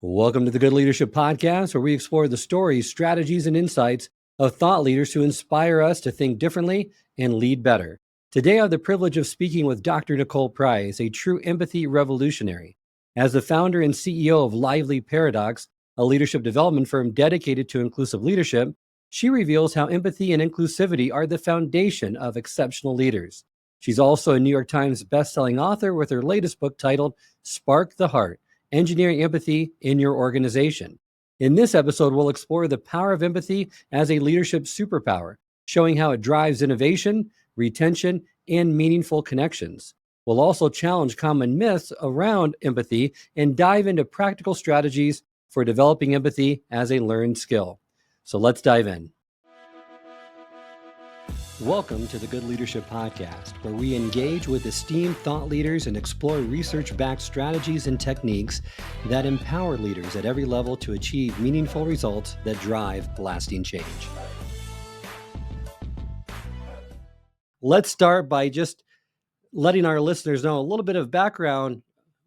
Welcome to the Good Leadership Podcast, where we explore the stories, strategies, and insights of thought leaders who inspire us to think differently and lead better. Today, I have the privilege of speaking with Dr. Nicole Price, a true empathy revolutionary. As the founder and CEO of Lively Paradox, a leadership development firm dedicated to inclusive leadership, she reveals how empathy and inclusivity are the foundation of exceptional leaders. She's also a New York Times bestselling author with her latest book titled Spark the Heart: Engineering Empathy in Your Organization. In this episode, we'll explore the power of empathy as a leadership superpower, showing how it drives innovation, retention, and meaningful connections. We'll also challenge common myths around empathy and dive into practical strategies for developing empathy as a learned skill. So let's dive in. Welcome to the Good Leadership Podcast, where we engage with esteemed thought leaders and explore research-backed strategies and techniques that empower leaders at every level to achieve meaningful results that drive lasting change. Let's start by just letting our listeners know a little bit of background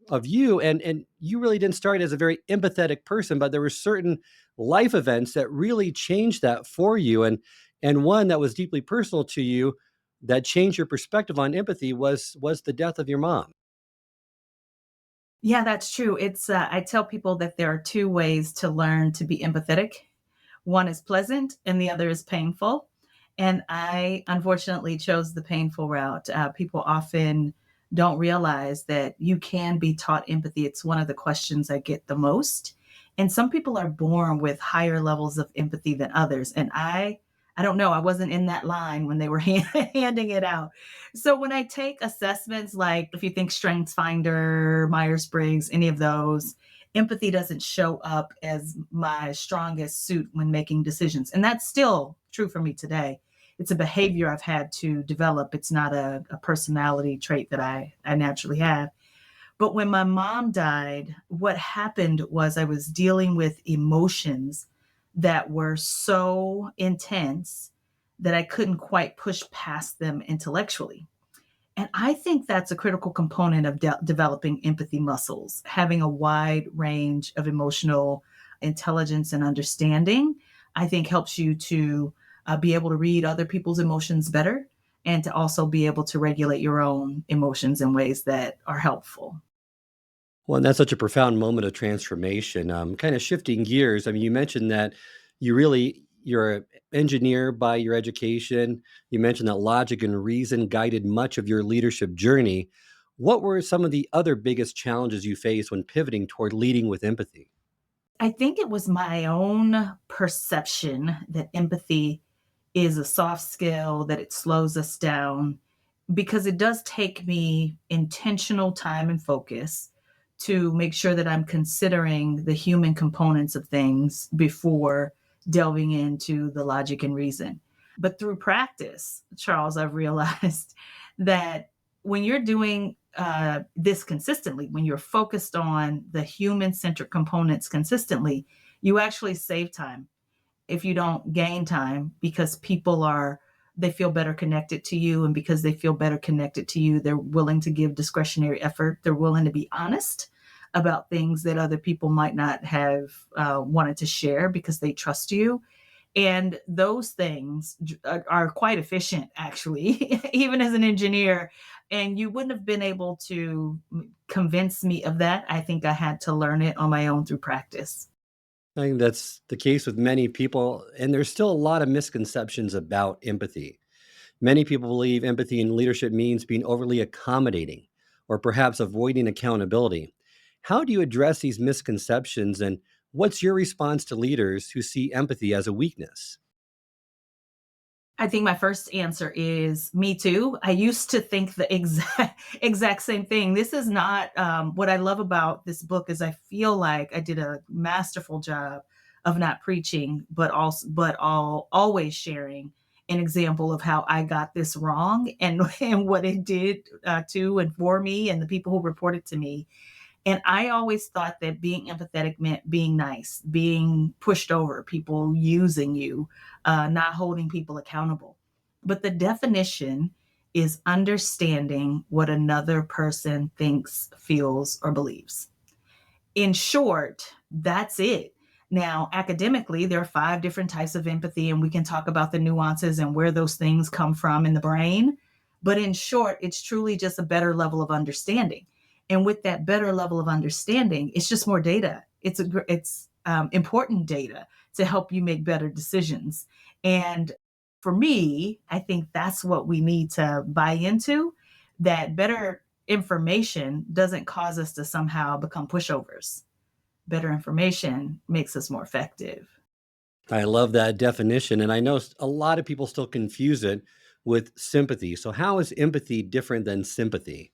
of you. And you really didn't start as a very empathetic person, but there were certain life events that really changed that for you. And one that was deeply personal to you that changed your perspective on empathy was the death of your mom. Yeah, that's true. I tell people that there are two ways to learn to be empathetic. One is pleasant and the other is painful. And I unfortunately chose the painful route. People often don't realize that you can be taught empathy. It's one of the questions I get the most. And some people are born with higher levels of empathy than others. And I don't know, I wasn't in that line when they were handing it out. So when I take assessments, like if you think Strengths Finder, Myers-Briggs, any of those, empathy doesn't show up as my strongest suit when making decisions. And that's still true for me today. It's a behavior I've had to develop. It's not a personality trait that I naturally have. But when my mom died, what happened was I was dealing with emotions that were so intense that I couldn't quite push past them intellectually. And I think that's a critical component of developing empathy muscles, having a wide range of emotional intelligence and understanding. I think helps you to be able to read other people's emotions better and to also be able to regulate your own emotions in ways that are helpful. Well, and that's such a profound moment of transformation. Kind of shifting gears. I mean, you mentioned that you're an engineer by your education. You mentioned that logic and reason guided much of your leadership journey. What were some of the other biggest challenges you faced when pivoting toward leading with empathy? I think it was my own perception that empathy is a soft skill, that it slows us down, because it does take me intentional time and focus to make sure that I'm considering the human components of things before delving into the logic and reason. But through practice, Charles, I've realized that when you're doing this consistently, when you're focused on the human centric components consistently, you actually save time if you don't gain time, because they feel better connected to you. And because they feel better connected to you, they're willing to give discretionary effort. They're willing to be honest about things that other people might not have wanted to share because they trust you. And those things are quite efficient, actually, even as an engineer. And you wouldn't have been able to convince me of that. I think I had to learn it on my own through practice. I think that's the case with many people, and there's still a lot of misconceptions about empathy. Many people believe empathy in leadership means being overly accommodating or perhaps avoiding accountability. How do you address these misconceptions, and what's your response to leaders who see empathy as a weakness? I think my first answer is me too. I used to think the exact same thing. This is not what I love about this book is I feel like I did a masterful job of not preaching, but always sharing an example of how I got this wrong and and what it did to and for me and the people who reported to me. And I always thought that being empathetic meant being nice, being pushed over, people using you, not holding people accountable. But the definition is understanding what another person thinks, feels, or believes. In short, that's it. Now, academically, there are 5 different types of empathy, and we can talk about the nuances and where those things come from in the brain. But in short, it's truly just a better level of understanding. And with that better level of understanding, it's just more data. It's important data to help you make better decisions. And for me, I think that's what we need to buy into. That better information doesn't cause us to somehow become pushovers. Better information makes us more effective. I love that definition. And I know a lot of people still confuse it with sympathy. So, how is empathy different than sympathy?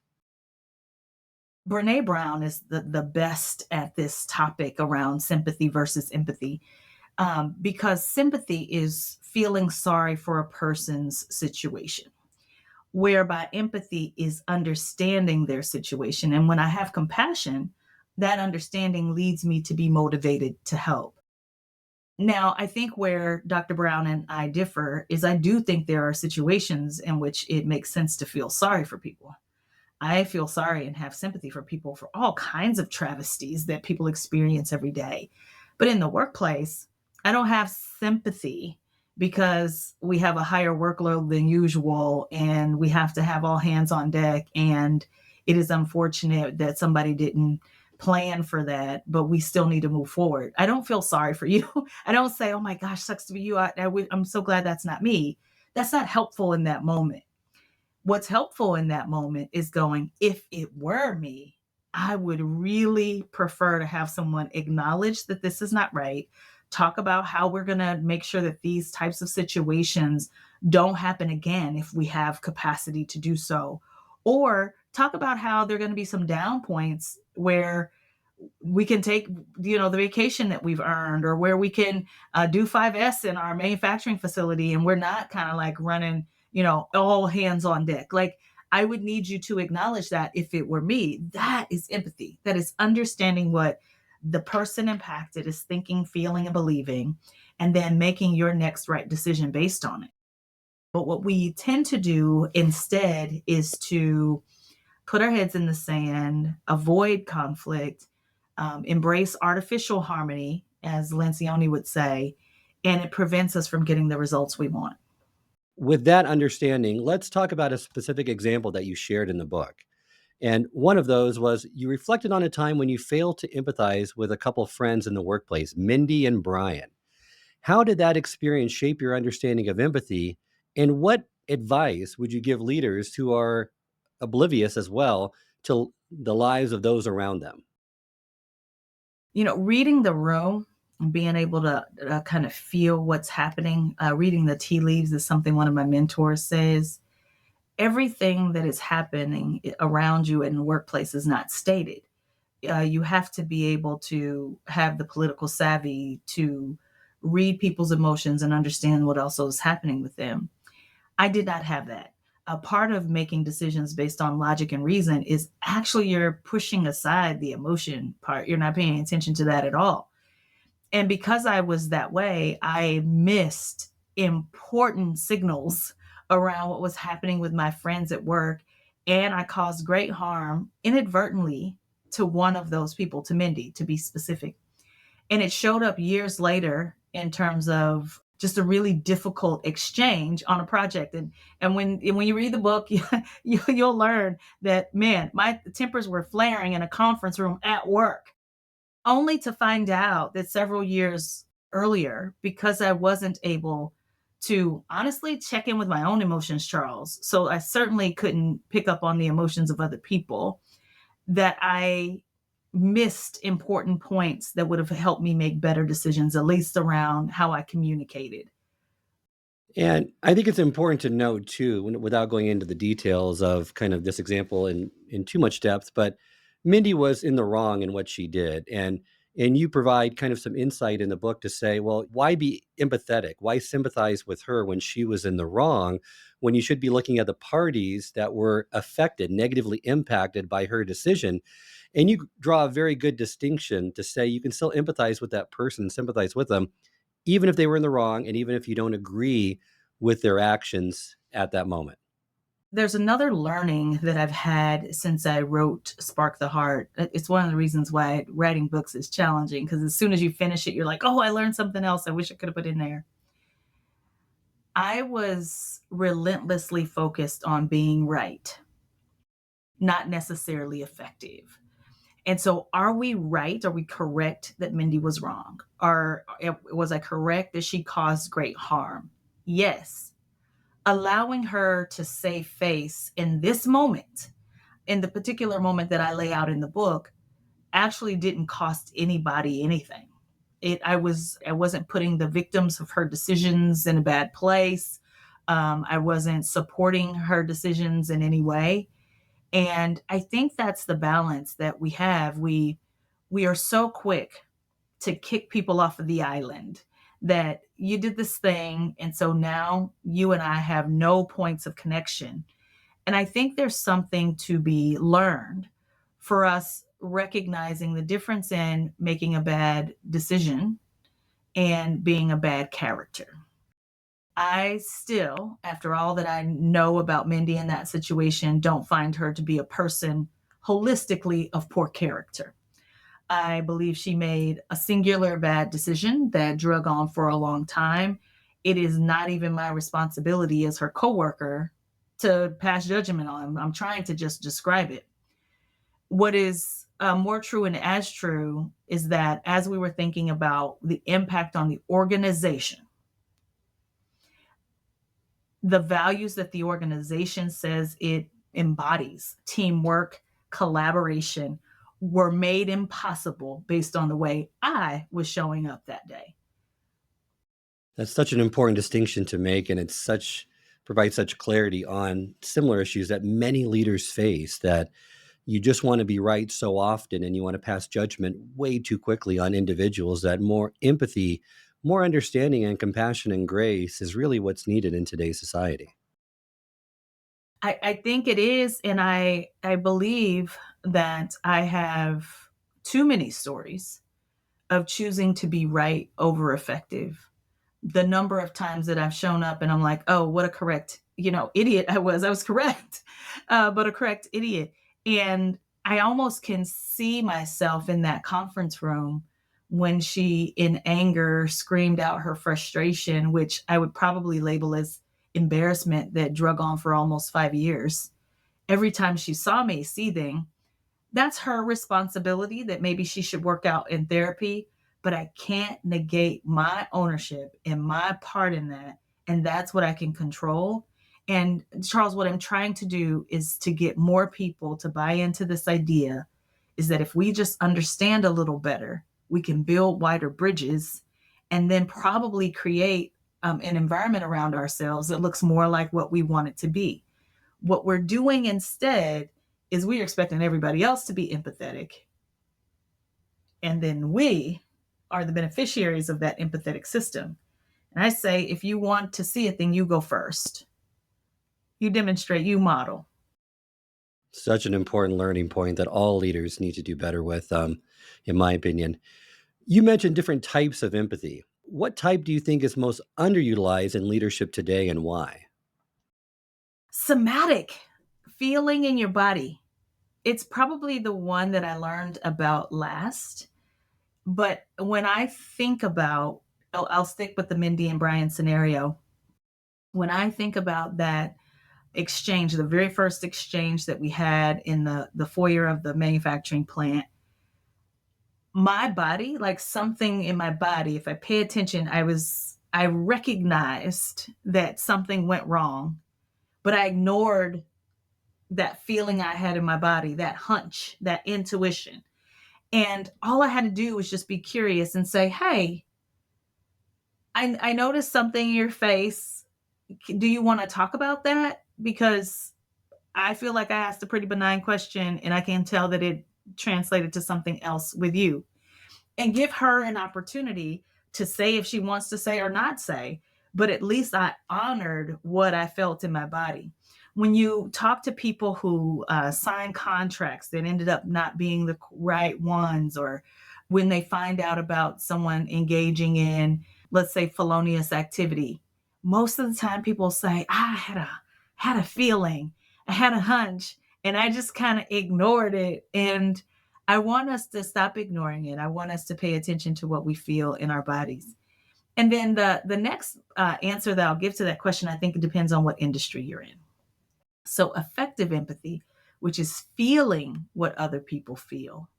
Brene Brown is the best at this topic around sympathy versus empathy, because sympathy is feeling sorry for a person's situation, whereby empathy is understanding their situation. And when I have compassion, that understanding leads me to be motivated to help. Now, I think where Dr. Brown and I differ is I do think there are situations in which it makes sense to feel sorry for people. I feel sorry and have sympathy for people for all kinds of travesties that people experience every day. But in the workplace, I don't have sympathy because we have a higher workload than usual and we have to have all hands on deck. And it is unfortunate that somebody didn't plan for that, but we still need to move forward. I don't feel sorry for you. I don't say, oh my gosh, sucks to be you. I'm so glad that's not me. That's not helpful in that moment. What's helpful in that moment is going, if it were me, I would really prefer to have someone acknowledge that this is not right, talk about how we're going to make sure that these types of situations don't happen again if we have capacity to do so, or talk about how there are going to be some down points where we can take the vacation that we've earned, or where we can do 5S in our manufacturing facility and we're not kind of like running all hands on deck. Like, I would need you to acknowledge that if it were me. That is empathy. That is understanding what the person impacted is thinking, feeling, and believing, and then making your next right decision based on it. But what we tend to do instead is to put our heads in the sand, avoid conflict, embrace artificial harmony, as Lencioni would say, and it prevents us from getting the results we want. With that understanding, let's talk about a specific example that you shared in the book. And one of those was you reflected on a time when you failed to empathize with a couple of friends in the workplace, Mindy and Brian. How did that experience shape your understanding of empathy? And what advice would you give leaders who are oblivious as well to the lives of those around them? Reading the room and being able to kind of feel what's happening, reading the tea leaves is something one of my mentors says. Everything that is happening around you in the workplace is not stated. You have to be able to have the political savvy to read people's emotions and understand what also is happening with them. I did not have that. A part of making decisions based on logic and reason is actually you're pushing aside the emotion part. You're not paying attention to that at all. And because I was that way, I missed important signals around what was happening with my friends at work. And I caused great harm inadvertently to one of those people, to Mindy, to be specific. And it showed up years later in terms of just a really difficult exchange on a project. And when you read the book, you'll learn that, man, my tempers were flaring in a conference room at work, only to find out that several years earlier, because I wasn't able to honestly check in with my own emotions, Charles. So I certainly couldn't pick up on the emotions of other people, that I missed important points that would have helped me make better decisions, at least around how I communicated. And I think it's important to note too, without going into the details of kind of this example in too much depth, but Mindy was in the wrong in what she did. And you provide kind of some insight in the book to say, well, why be empathetic? Why sympathize with her when she was in the wrong, when you should be looking at the parties that were affected, negatively impacted by her decision? And you draw a very good distinction to say you can still empathize with that person, sympathize with them, even if they were in the wrong and even if you don't agree with their actions at that moment. There's another learning that I've had since I wrote Spark the Heart. It's one of the reasons why writing books is challenging, because as soon as you finish it, you're like, oh, I learned something else I wish I could have put in there. I was relentlessly focused on being right, not necessarily effective. And so, are we right? Are we correct that Mindy was wrong? Or was I correct that she caused great harm? Yes. Allowing her to save face in this moment, in the particular moment that I lay out in the book, actually didn't cost anybody anything. I wasn't putting the victims of her decisions in a bad place. I wasn't supporting her decisions in any way. And I think that's the balance that we have. We are so quick to kick people off of the island that you did this thing, and so now you and I have no points of connection. And I think there's something to be learned for us recognizing the difference in making a bad decision and being a bad character. I still, after all that I know about Mindy in that situation, don't find her to be a person holistically of poor character. I believe she made a singular bad decision that drug on for a long time. It is not even my responsibility as her coworker to pass judgment on. I'm trying to just describe it. What is more true and as true is that as we were thinking about the impact on the organization, the values that the organization says it embodies, teamwork, collaboration, were made impossible based on the way I was showing up that day. That's such an important distinction to make, and it's such provides such clarity on similar issues that many leaders face, that you just want to be right so often and you want to pass judgment way too quickly on individuals, that more empathy, more understanding and compassion and grace is really what's needed in today's society. I think it is, and I believe that I have too many stories of choosing to be right over effective. The number of times that I've shown up and I'm like, oh, what a correct, idiot I was correct, but a correct idiot. And I almost can see myself in that conference room when she, in anger, screamed out her frustration, which I would probably label as embarrassment that drug on for almost 5 years. Every time she saw me seething, that's her responsibility, that maybe she should work out in therapy, but I can't negate my ownership and my part in that. And that's what I can control. And Charles, what I'm trying to do is to get more people to buy into this idea, is that if we just understand a little better, we can build wider bridges and then probably create an environment around ourselves that looks more like what we want it to be. What we're doing instead is we're expecting everybody else to be empathetic. And then we are the beneficiaries of that empathetic system. And I say, if you want to see it, then you go first. You demonstrate, you model. Such an important learning point that all leaders need to do better with, in my opinion. You mentioned different types of empathy. What type do you think is most underutilized in leadership today, and why? Somatic, feeling in your body. It's probably the one that I learned about last. But when I think about, I'll stick with the Mindy and Brian scenario. When I think about that exchange, the very first exchange that we had in the foyer of the manufacturing plant, my body, like something in my body, if I pay attention, I recognized that something went wrong, but I ignored that feeling I had in my body, that hunch, that intuition. And all I had to do was just be curious and say, hey, I noticed something in your face. Do you want to talk about that? Because I feel like I asked a pretty benign question and I can tell that it translated to something else with you. And give her an opportunity to say if she wants to say or not say, but at least I honored what I felt in my body. When you talk to people who sign contracts that ended up not being the right ones, or when they find out about someone engaging in, let's say, felonious activity, most of the time people say, I had a feeling. I had a hunch and I just kind of ignored it. And I want us to stop ignoring it. I want us to pay attention to what we feel in our bodies. And then the next answer that I'll give to that question, I think it depends on what industry you're in. So effective empathy, which is feeling what other people feel,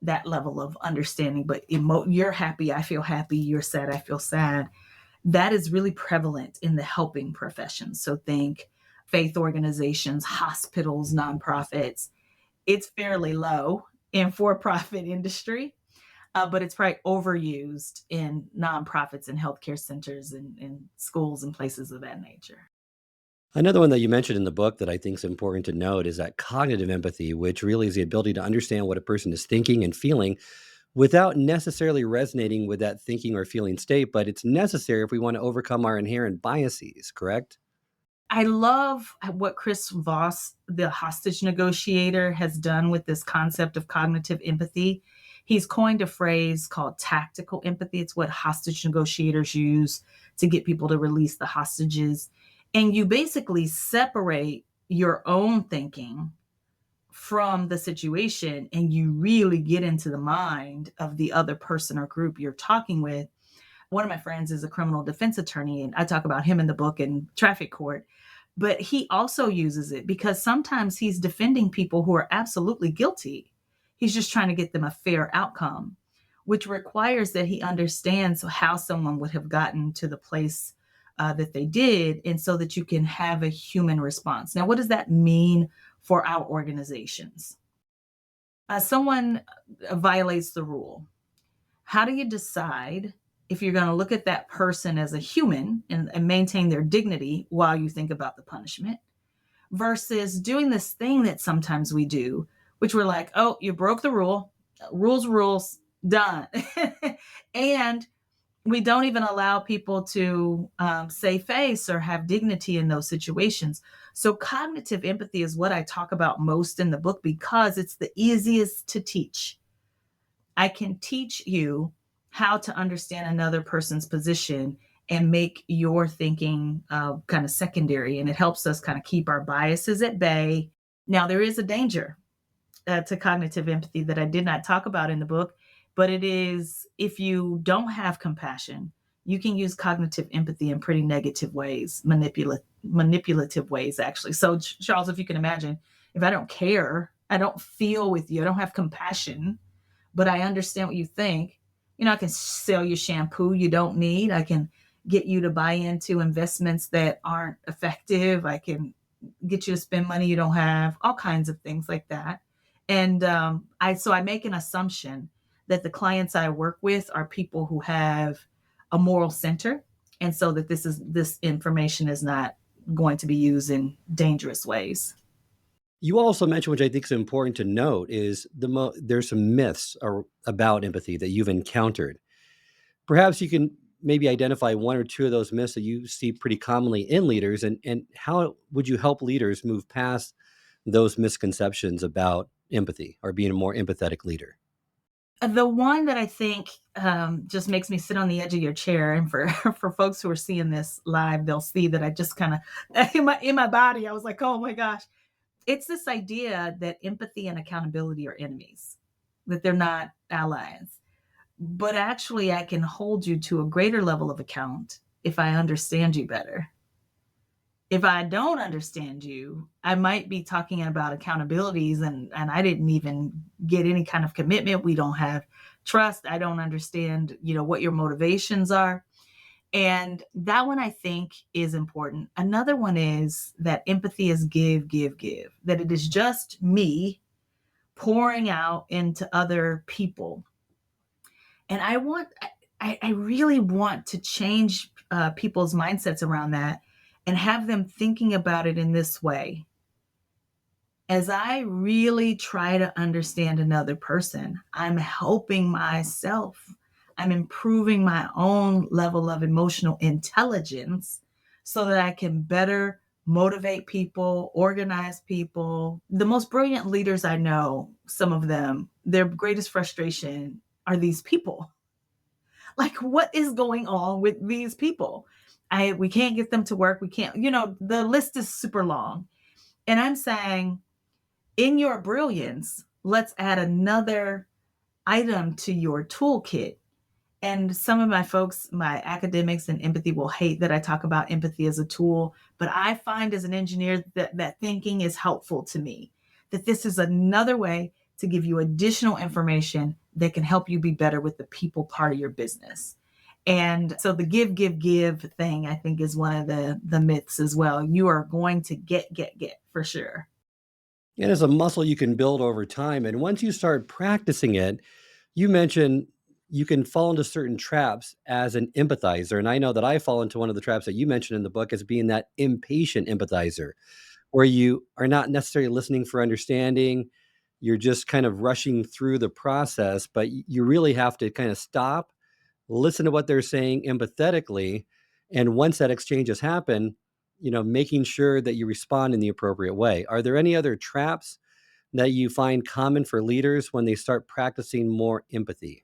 that level of understanding, but you're happy, I feel happy, you're sad, I feel sad. That is really prevalent in the helping professions. So think faith organizations, hospitals, nonprofits. It's fairly low in for-profit industry, but it's probably overused in nonprofits and healthcare centers and schools and places of that nature. Another one that you mentioned in the book that I think is important to note is that cognitive empathy, which really is the ability to understand what a person is thinking and feeling without necessarily resonating with that thinking or feeling state, but it's necessary if we want to overcome our inherent biases, correct? I love what Chris Voss, the hostage negotiator, has done with this concept of cognitive empathy. He's coined a phrase called tactical empathy. It's what hostage negotiators use to get people to release the hostages. And you basically separate your own thinking from the situation and you really get into the mind of the other person or group you're talking with. One of my friends is a criminal defense attorney, and I talk about him in the book in traffic court. But he also uses it because sometimes he's defending people who are absolutely guilty. He's just trying to get them a fair outcome, which requires that he understands how someone would have gotten to the place that they did, and so that you can have a human response. Now, what does that mean for our organizations? Someone violates the rule. How do you decide if you're going to look at that person as a human and maintain their dignity while you think about the punishment versus doing this thing that sometimes we do, which we're like, oh, you broke the rule, rules, done. And we don't even allow people to save face or have dignity in those situations. So cognitive empathy is what I talk about most in the book because it's the easiest to teach. I can teach you how to understand another person's position and make your thinking kind of secondary. And it helps us kind of keep our biases at bay. Now, there is a danger to cognitive empathy that I did not talk about in the book, but it is if you don't have compassion, you can use cognitive empathy in pretty negative ways, manipulative ways, actually. So, Charles, if you can imagine, if I don't care, I don't feel with you, I don't have compassion, but I understand what you think. I can sell you shampoo you don't need. I can get you to buy into investments that aren't effective. I can get you to spend money you don't have, all kinds of things like that. And I make an assumption that the clients I work with are people who have a moral center, and so that this information is not going to be used in dangerous ways. You also mentioned, which I think is important to note, is there's some myths about empathy that you've encountered. Perhaps you can maybe identify one or two of those myths that you see pretty commonly in leaders, and how would you help leaders move past those misconceptions about empathy or being a more empathetic leader? The one that I think just makes me sit on the edge of your chair, and for for folks who are seeing this live, they'll see that I just kind of in my body, I was like, oh my gosh. It's this idea that empathy and accountability are enemies, that they're not allies. But actually, I can hold you to a greater level of account if I understand you better. If I don't understand you, I might be talking about accountabilities and I didn't even get any kind of commitment. We don't have trust. I don't understand, what your motivations are. And that one I think is important. Another one is that empathy is give, give, give, that it is just me pouring out into other people. And I really want to change people's mindsets around that and have them thinking about it in this way. As I really try to understand another person, I'm helping myself. I'm improving my own level of emotional intelligence so that I can better motivate people, organize people. The most brilliant leaders I know, some of them, their greatest frustration are these people. Like, what is going on with these people? We can't get them to work. We can't, the list is super long. And I'm saying, in your brilliance, let's add another item to your toolkit. And some of my folks, my academics in empathy, will hate that I talk about empathy as a tool. But I find as an engineer that thinking is helpful to me, that this is another way to give you additional information that can help you be better with the people part of your business. And so the give thing, I think, is one of the myths as well. You are going to get for sure. And it's a muscle you can build over time. And once you start practicing it, you mentioned you can fall into certain traps as an empathizer. And I know that I fall into one of the traps that you mentioned in the book as being that impatient empathizer, where you are not necessarily listening for understanding. You're just kind of rushing through the process, but you really have to kind of stop, listen to what they're saying empathetically. And once that exchange has happened, making sure that you respond in the appropriate way. Are there any other traps that you find common for leaders when they start practicing more empathy?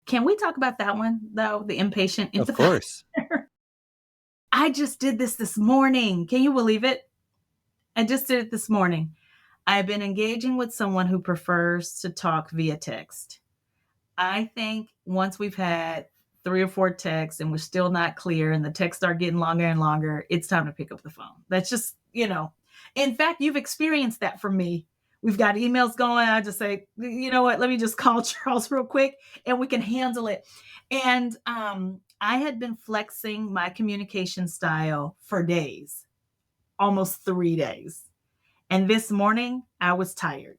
Can we talk about that one, though? The impatient Of empathizer. course. I just did this morning. Can you believe it? I just did it this morning. I've been engaging with someone who prefers to talk via text. I think once we've had 3 or 4 texts and we're still not clear and the texts are getting longer and longer, it's time to pick up the phone. That's just, in fact, you've experienced that from me. We've got emails going. I just say, you know what, let me just call Charles real quick and we can handle it. And I had been flexing my communication style for days, almost 3 days. And this morning I was tired.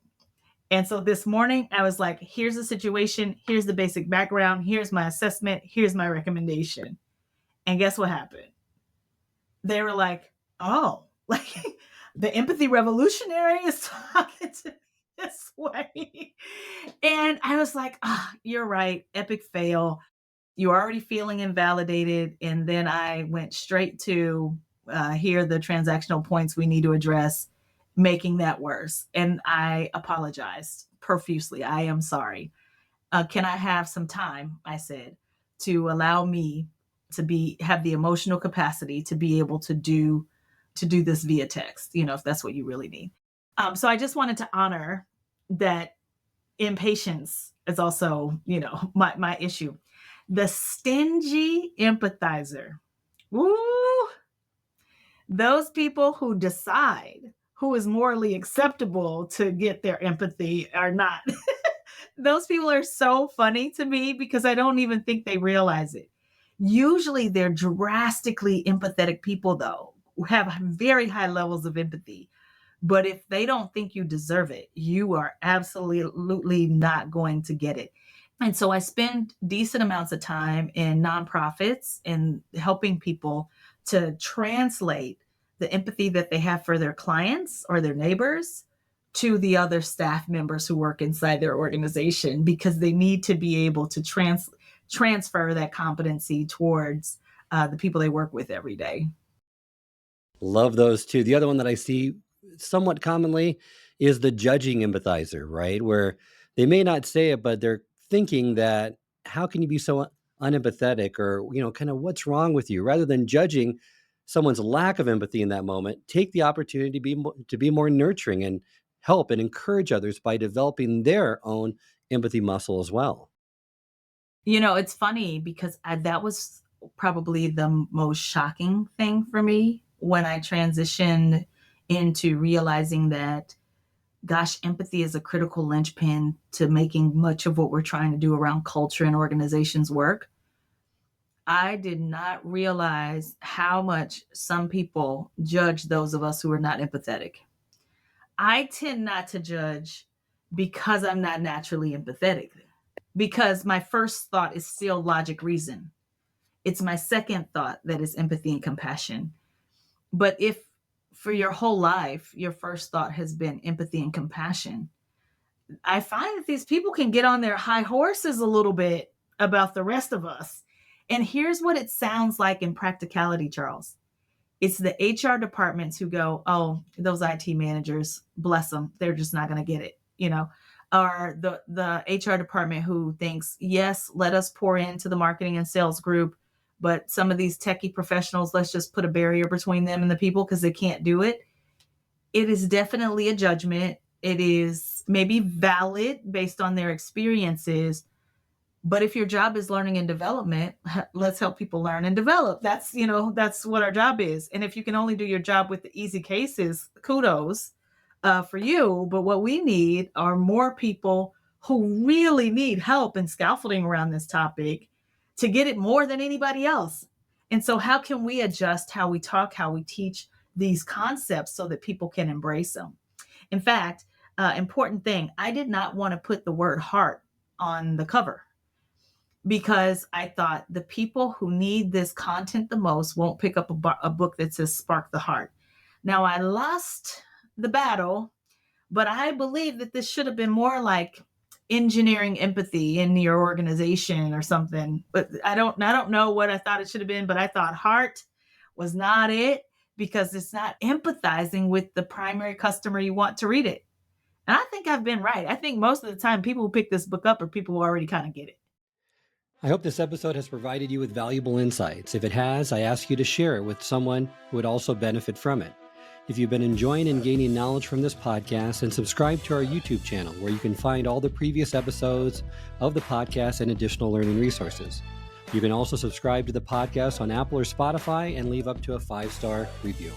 And so this morning I was like, here's the situation. Here's the basic background. Here's my assessment. Here's my recommendation. And guess what happened? They were like, oh, like the empathy revolutionary is talking to me this way. And I was like, you're right. Epic fail. You're already feeling invalidated. And then I went straight to here are the transactional points we need to address, making that worse. And I apologized profusely. I am sorry. Can I have some time? I said, to allow me to have the emotional capacity to be able to do this via text, if that's what you really need. So I just wanted to honor that impatience is also, my issue. The stingy empathizer. Woo! Those people who decide who is morally acceptable to get their empathy or not. Those people are so funny to me because I don't even think they realize it. Usually they're drastically empathetic people, though, who have very high levels of empathy. But if they don't think you deserve it, you are absolutely not going to get it. And so I spend decent amounts of time in nonprofits and helping people to translate the empathy that they have for their clients or their neighbors to the other staff members who work inside their organization, because they need to be able to transfer that competency towards the people they work with every day. Love those two. The other one that I see somewhat commonly is the judging empathizer, right? Where they may not say it, but they're thinking that how can you be so unempathetic, or, kind of what's wrong with you, rather than judging someone's lack of empathy in that moment. Take the opportunity to be more nurturing and help and encourage others by developing their own empathy muscle as well. It's funny because that was probably the most shocking thing for me when I transitioned into realizing that, gosh, empathy is a critical linchpin to making much of what we're trying to do around culture and organizations work. I did not realize how much some people judge those of us who are not empathetic. I tend not to judge because I'm not naturally empathetic, because my first thought is still logic, reason. It's my second thought that is empathy and compassion. But if for your whole life, your first thought has been empathy and compassion, I find that these people can get on their high horses a little bit about the rest of us. And here's what it sounds like in practicality, Charles. It's the HR departments who go, oh, those IT managers, bless them, they're just not going to get it, or the HR department who thinks, yes, let us pour into the marketing and sales group, but some of these techie professionals, let's just put a barrier between them and the people because they can't do it. It is definitely a judgment. It is maybe valid based on their experiences. But if your job is learning and development, let's help people learn and develop. That's what our job is. And if you can only do your job with the easy cases, kudos for you. But what we need are more people who really need help and scaffolding around this topic to get it more than anybody else. And so, how can we adjust how we talk, how we teach these concepts so that people can embrace them? In fact, important thing, I did not want to put the word heart on the cover because I thought the people who need this content the most won't pick up a book that says Spark the Heart. Now, I lost the battle, but I believe that this should have been more like engineering empathy in your organization or something. But I don't know what I thought it should have been, but I thought heart was not it because it's not empathizing with the primary customer you want to read it. And I think I've been right. I think most of the time people who pick this book up are people who already kind of get it. I hope this episode has provided you with valuable insights. If it has, I ask you to share it with someone who would also benefit from it. If you've been enjoying and gaining knowledge from this podcast, then subscribe to our YouTube channel where you can find all the previous episodes of the podcast and additional learning resources. You can also subscribe to the podcast on Apple or Spotify and leave up to a 5-star review.